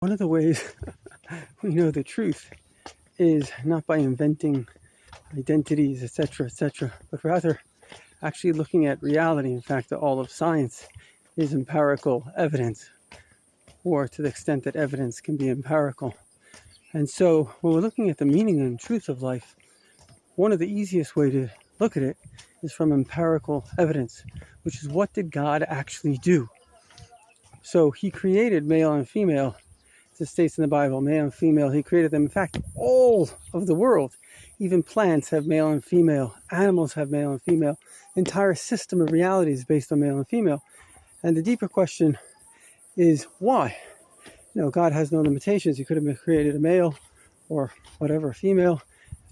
One of the ways we know the truth is not by inventing identities, etc., but rather actually looking at reality. In fact, all of science is empirical evidence, or to the extent that evidence can be empirical. And so when we're looking at the meaning and truth of life, one of the easiest way to look at it is from empirical evidence, which is what did God actually do? So he created male and female. It states in the Bible, male and female, he created them. In fact, all of the world, even plants have male and female, animals have male and female. The entire system of reality is based on male and female. And the deeper question is why? God has no limitations. He could have created a male or whatever, a female,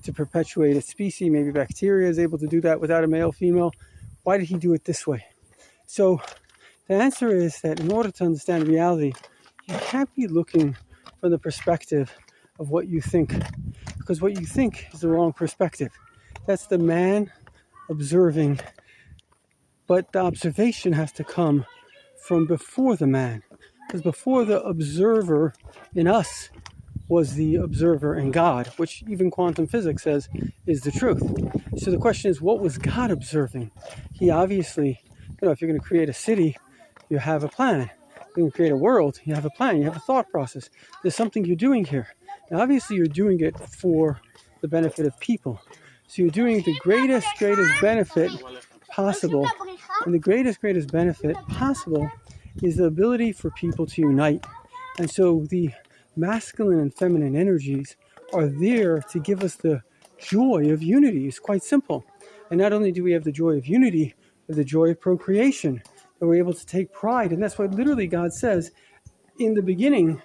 to perpetuate a species. Maybe bacteria is able to do that without a male, female. Why did he do it this way? So the answer is that in order to understand reality, you can't be looking from the perspective of what you think, because what you think is the wrong perspective. That's the man observing, but the observation has to come from before the man, because before the observer in us was the observer in God, which even quantum physics says is the truth. So the question is, what was God observing? He obviously, if you're going to create a city, you have a plan. You can create a world, you have a plan, you have a thought process. There's something you're doing here. Now, obviously, you're doing it for the benefit of people. So you're doing the greatest benefit possible. And the greatest benefit possible is the ability for people to unite. And so the masculine and feminine energies are there to give us the joy of unity. It's quite simple. And not only do we have the joy of unity, but the joy of procreation. That we're able to take pride. And that's what literally God says in the beginning.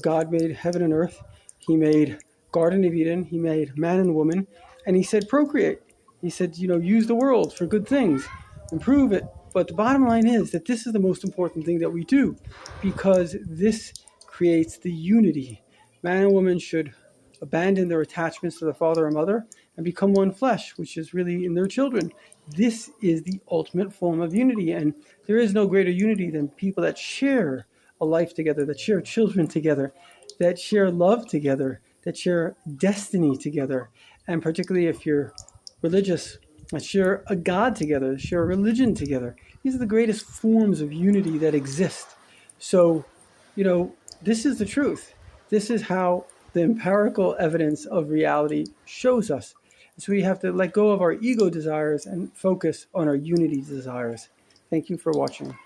God made heaven and earth. He made Garden of Eden. He made man and woman. And he said, procreate. He said, use the world for good things, improve it. But the bottom line is that this is the most important thing that we do, because this creates the unity. Man and woman should abandon their attachments to the father and mother and become one flesh, which is really in their children. This is the ultimate form of unity. And there is no greater unity than people that share a life together, that share children together, that share love together, that share destiny together. And particularly if you're religious, that share a God together, share a religion together. These are the greatest forms of unity that exist. So, this is the truth. This is how the empirical evidence of reality shows us. So we have to let go of our ego desires and focus on our unity desires. Thank you for watching.